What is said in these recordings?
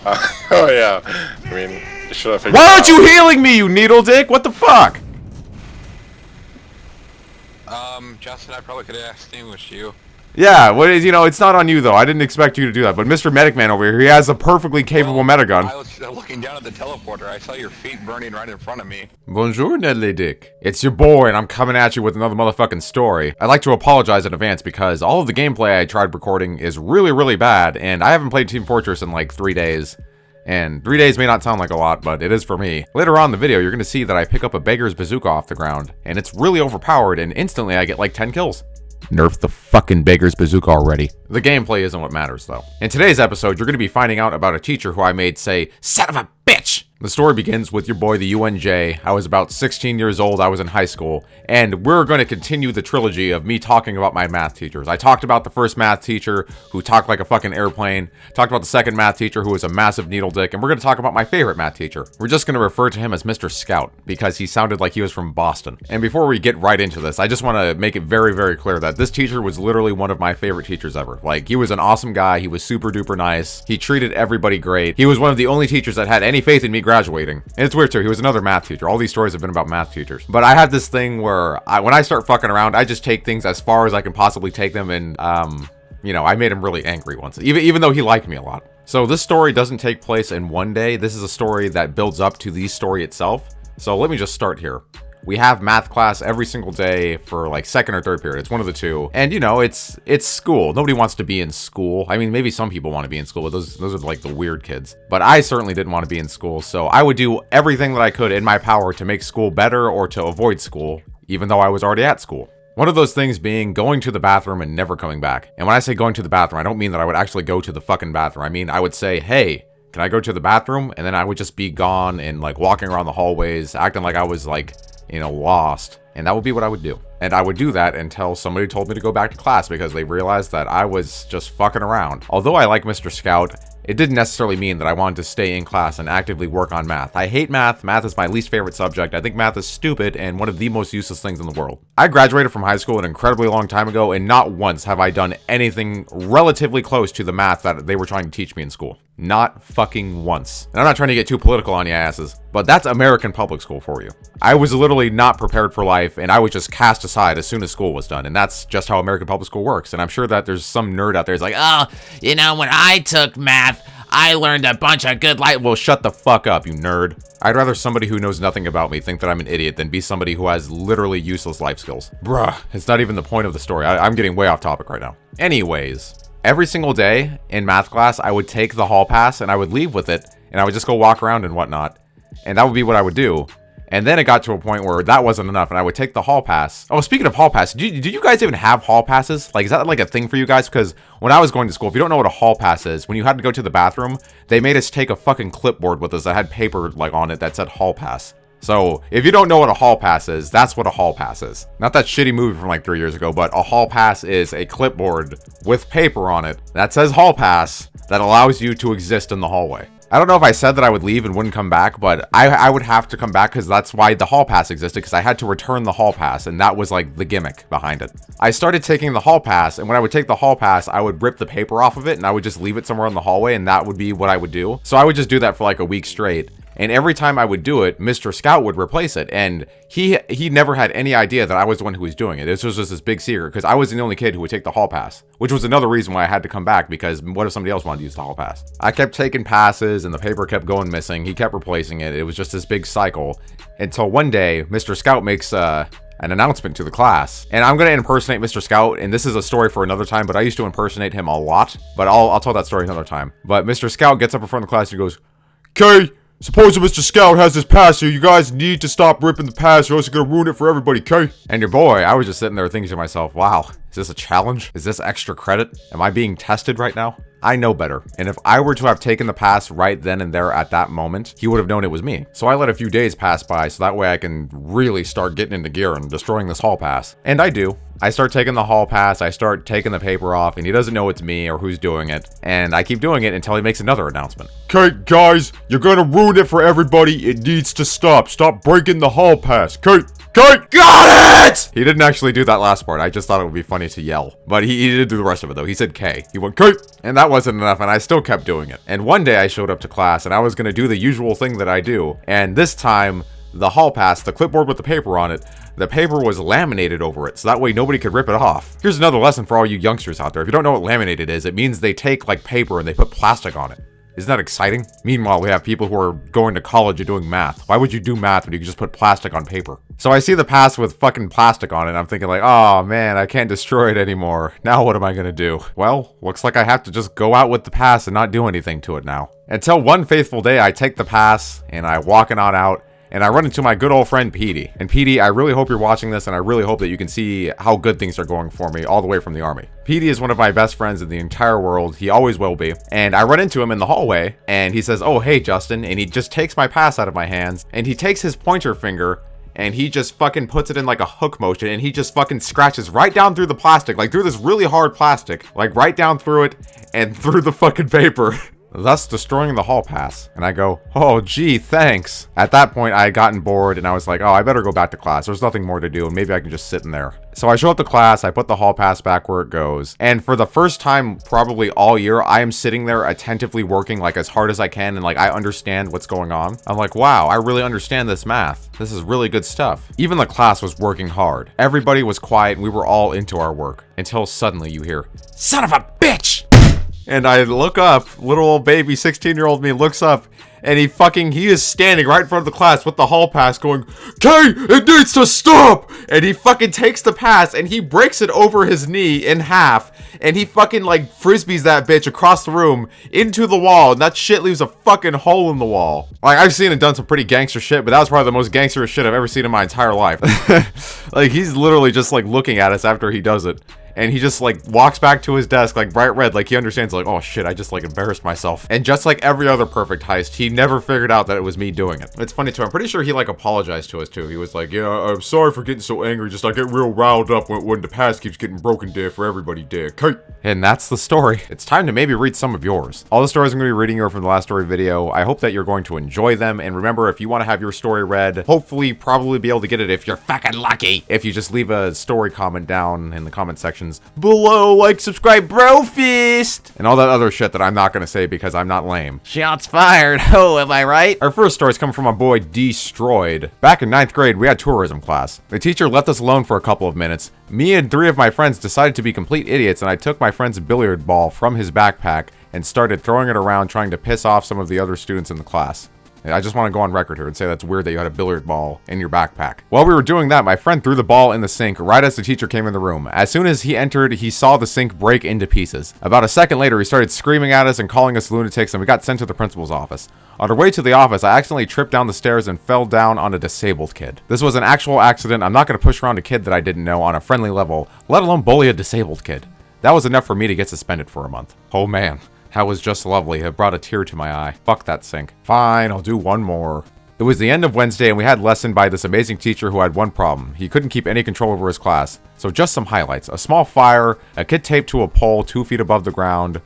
Oh yeah. I mean, you should have figured Why it aren't out. you healing me, you needle dick? What the fuck? Justin, I probably could have extinguished you. Yeah, what is, it's not on you though. I didn't expect you to do that. But Mr. Medic Man over here, he has a perfectly capable metagun. I was looking down at the teleporter. I saw your feet burning right in front of me. Bonjour, Nedley Dick. It's your boy, and I'm coming at you with another motherfucking story. I'd like to apologize in advance because all of the gameplay I tried recording is really, really bad, and I haven't played Team Fortress in like 3 days. And 3 days may not sound like a lot, but it is for me. Later on in the video, you're going to see that I pick up a beggar's bazooka off the ground, and it's really overpowered, and instantly I get like 10 kills. Nerf the fucking beggar's bazooka already. The gameplay isn't what matters, though. In today's episode, you're going to be finding out about a teacher who I made say, "Son of a bitch!" The story begins with your boy, the UNJ. I was about 16 years old, I was in high school, and we're going to continue the trilogy of me talking about my math teachers. I talked about the first math teacher who talked like a fucking airplane, talked about the second math teacher who was a massive needle dick, and we're going to talk about my favorite math teacher. We're just going to refer to him as Mr. Scout, because he sounded like he was from Boston. And before we get right into this, I just want to make it very, very clear that this teacher was literally one of my favorite teachers ever. Like, he was an awesome guy, he was super duper nice, he treated everybody great, he was one of the only teachers that had any faith in me graduating. And it's weird too, he was another math teacher. All these stories have been about math teachers. But I have this thing where when I start fucking around, I just take things as far as I can possibly take them, and I made him really angry once, even though he liked me a lot. So this story doesn't take place in one day. This is a story that builds up to the story itself. So let me just start here. We have math class every single day for like second or third period. It's one of the two. And it's school. Nobody wants to be in school. I mean, maybe some people want to be in school, but those are like the weird kids. But I certainly didn't want to be in school. So I would do everything that I could in my power to make school better or to avoid school, even though I was already at school. One of those things being going to the bathroom and never coming back. And when I say going to the bathroom, I don't mean that I would actually go to the fucking bathroom. I mean, I would say, "Hey, can I go to the bathroom?" And then I would just be gone and like walking around the hallways, acting like I was like, lost. And that would be what I would do. And I would do that until somebody told me to go back to class because they realized that I was just fucking around. Although I like Mr. Scout, it didn't necessarily mean that I wanted to stay in class and actively work on math. I hate math. Math is my least favorite subject. I think math is stupid and one of the most useless things in the world. I graduated from high school an incredibly long time ago, and not once have I done anything relatively close to the math that they were trying to teach me in school. Not fucking once. And I'm not trying to get too political on your asses, but that's American public school for you. I was literally not prepared for life, and I was just cast aside as soon as school was done, and that's just how American public school works. And I'm sure that there's some nerd out there who's like, "Oh, when I took math, I learned a bunch of good life." Well, shut the fuck up, you nerd. I'd rather somebody who knows nothing about me think that I'm an idiot than be somebody who has literally useless life skills. Bruh, it's not even the point of the story. I'm getting way off topic right now. Anyways, every single day in math class, I would take the hall pass and I would leave with it, and I would just go walk around and whatnot. And that would be what I would do. And then it got to a point where that wasn't enough, and I would take the hall pass. Oh, speaking of hall pass, do you guys even have hall passes? Like, is that like a thing for you guys? Because when I was going to school, if you don't know what a hall pass is, when you had to go to the bathroom, they made us take a fucking clipboard with us that had paper like on it that said hall pass. So if you don't know what a hall pass is, that's what a hall pass is. Not that shitty movie from like 3 years ago, but a hall pass is a clipboard with paper on it that says hall pass that allows you to exist in the hallway. I don't know if I said that I would leave and wouldn't come back, but I would have to come back because that's why the hall pass existed, because I had to return the hall pass, and that was like the gimmick behind it. I started taking the hall pass, and when I would take the hall pass, I would rip the paper off of it, and I would just leave it somewhere in the hallway, and that would be what I would do. So I would just do that for like a week straight. And every time I would do it, Mr. Scout would replace it. And he never had any idea that I was the one who was doing it. This was just this big secret because I was the only kid who would take the hall pass, which was another reason why I had to come back, because what if somebody else wanted to use the hall pass? I kept taking passes and the paper kept going missing. He kept replacing it. It was just this big cycle until one day Mr. Scout makes an announcement to the class. And I'm going to impersonate Mr. Scout, and this is a story for another time, but I used to impersonate him a lot, but I'll tell that story another time. But Mr. Scout gets up in front of the class and he goes, "Okay, suppose Mr. Scout has this pass here. You guys need to stop ripping the pass or else you're gonna ruin it for everybody, okay?" And your boy, I was just sitting there thinking to myself, wow, is this a challenge? Is this extra credit? Am I being tested right now? I know better. And if I were to have taken the pass right then and there at that moment, he would have known it was me. So I let a few days pass by so that way I can really start getting into gear and destroying this hall pass. And I do. I start taking the hall pass, I start taking the paper off, and he doesn't know it's me or who's doing it. And I keep doing it until he makes another announcement. "Okay, guys, you're gonna ruin it for everybody. It needs to stop. Stop breaking the hall pass. Okay, Kate, got it! He didn't actually do that last part. I just thought it would be funny to yell. But he did do the rest of it, though. He said K. He went, Kate! And that wasn't enough, and I still kept doing it. And one day I showed up to class, and I was going to do the usual thing that I do. And this time, the hall pass, the clipboard with the paper on it, the paper was laminated over it, so that way nobody could rip it off. Here's another lesson for all you youngsters out there. If you don't know what laminated is, it means they take, like, paper and they put plastic on it. Isn't that exciting? Meanwhile, we have people who are going to college and doing math. Why would you do math when you can just put plastic on paper? So I see the pass with fucking plastic on it, and I'm thinking like, oh man, I can't destroy it anymore. Now what am I gonna do? Well, looks like I have to just go out with the pass and not do anything to it now. Until one faithful day, I take the pass, and I walk it on out, and I run into my good old friend Petey. And Petey, I really hope you're watching this, and I really hope that you can see how good things are going for me all the way from the army. Petey is one of my best friends in the entire world. He always will be. And I run into him in the hallway, and he says, oh, hey, Justin. And he just takes my pass out of my hands, and he takes his pointer finger, and he just fucking puts it in like a hook motion, and he just fucking scratches right down through the plastic, like through this really hard plastic, like right down through it, and through the fucking paper. Thus destroying the hall pass. And I go, oh gee, thanks. At that point, I had gotten bored and I was like, oh, I better go back to class. There's nothing more to do and maybe I can just sit in there. So I show up to class, I put the hall pass back where it goes. And for the first time, probably all year, I am sitting there attentively working like as hard as I can and like I understand what's going on. I'm like, wow, I really understand this math. This is really good stuff. Even the class was working hard. Everybody was quiet and we were all into our work. Until suddenly you hear, son of a bitch! And I look up, little old baby 16-year-old me looks up, and he is standing right in front of the class with the hall pass going, Kay, it needs to stop! And he fucking takes the pass and he breaks it over his knee in half, and he fucking like frisbees that bitch across the room into the wall, and that shit leaves a fucking hole in the wall. Like, I've seen and done some pretty gangster shit, but that was probably the most gangster shit I've ever seen in my entire life. Like, he's literally just like looking at us after he does it. And he just like walks back to his desk like bright red, like he understands like, oh shit, I just like embarrassed myself. And just like every other perfect heist, he never figured out that it was me doing it. It's funny too, I'm pretty sure he like apologized to us too. He was like, yeah, I'm sorry for getting so angry, just I get real riled up when the pass keeps getting broken there for everybody there. Okay. And that's the story. It's time to maybe read some of yours. All the stories I'm going to be reading are from the last story video. I hope that you're going to enjoy them. And remember, if you want to have your story read, hopefully probably be able to get it if you're fucking lucky. If you just leave a story comment down in the comment sections below. Like, subscribe, bro fist, and all that other shit that I'm not gonna say because I'm not lame. Shots fired. Oh, am I right? Our first story is coming from my boy Destroyed. Back in 9th grade, we had tourism class. The teacher left us alone for a couple of minutes. Me and 3 of my friends decided to be complete idiots, and I took my friend's billiard ball from his backpack and started throwing it around, trying to piss off some of the other students in the class. I just want to go on record here and say that's weird that you had a billiard ball in your backpack. While we were doing that, my friend threw the ball in the sink right as the teacher came in the room. As soon as he entered, he saw the sink break into pieces. About a second later, he started screaming at us and calling us lunatics, and we got sent to the principal's office. On our way to the office, I accidentally tripped down the stairs and fell down on a disabled kid. This was an actual accident. I'm not going to push around a kid that I didn't know on a friendly level, let alone bully a disabled kid. That was enough for me to get suspended for a month. Oh man. That was just lovely. It brought a tear to my eye. Fuck that sink. Fine, I'll do one more. It was the end of Wednesday and we had lesson by this amazing teacher who had one problem. He couldn't keep any control over his class. So just some highlights. A small fire, a kid taped to a pole 2 feet above the ground,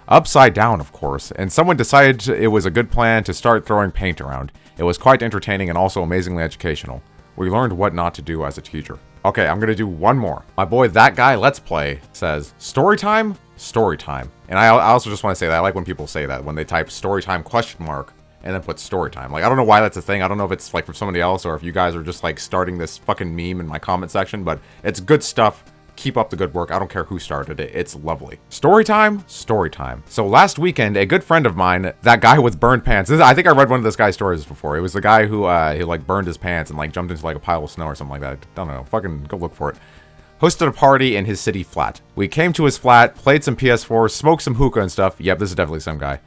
upside down of course, and someone decided it was a good plan to start throwing paint around. It was quite entertaining and also amazingly educational. We learned what not to do as a teacher. Okay, I'm gonna do one more. My boy, That Guy Let's Play says, story time? Story time. And I also just want to say that I like when people say that, when they type story time ? And then put story time. Like, I don't know why that's a thing. I don't know if it's like for somebody else or if you guys are just like starting this fucking meme in my comment section, but it's good stuff. Keep up the good work. I don't care who started it. It's lovely. Story time? Story time. So last weekend, a good friend of mine, That Guy with Burned Pants. I think I read one of this guy's stories before. It was the guy who he like burned his pants and like jumped into like a pile of snow or something like that. I don't know. Fucking go look for it. Hosted a party in his city flat. We came to his flat, played some PS4, smoked some hookah and stuff. Yep, this is definitely some guy.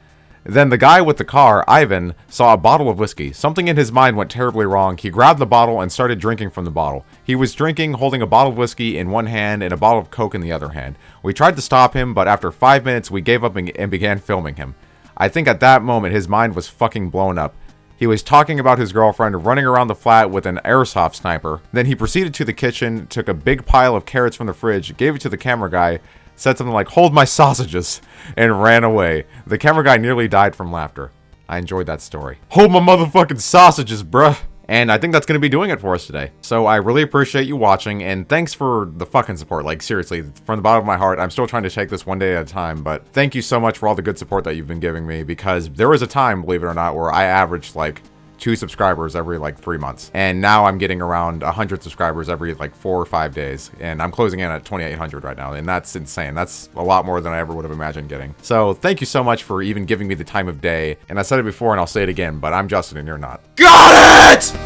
Then the guy with the car, Ivan, saw a bottle of whiskey. Something in his mind went terribly wrong. He grabbed the bottle and started drinking from the bottle. He was drinking, holding a bottle of whiskey in one hand and a bottle of Coke in the other hand. We tried to stop him, but after 5 minutes, we gave up and began filming him. I think at that moment, his mind was fucking blown up. He was talking about his girlfriend, running around the flat with an airsoft sniper. Then he proceeded to the kitchen, took a big pile of carrots from the fridge, gave it to the camera guy, said something like, "Hold my sausages," and ran away. The camera guy nearly died from laughter. I enjoyed that story. Hold my motherfucking sausages, bruh. And I think that's going to be doing it for us today. So I really appreciate you watching, and thanks for the fucking support. Like, seriously, from the bottom of my heart, I'm still trying to take this one day at a time, but thank you so much for all the good support that you've been giving me, because there was a time, believe it or not, where I averaged, like, 2 subscribers every, like, 3 months. And now I'm getting around 100 subscribers every, like, 4 or 5 days. And I'm closing in at 2,800 right now, and that's insane. That's a lot more than I ever would have imagined getting. So, thank you so much for even giving me the time of day. And I said it before, and I'll say it again, but I'm Justin, and you're not. Got it!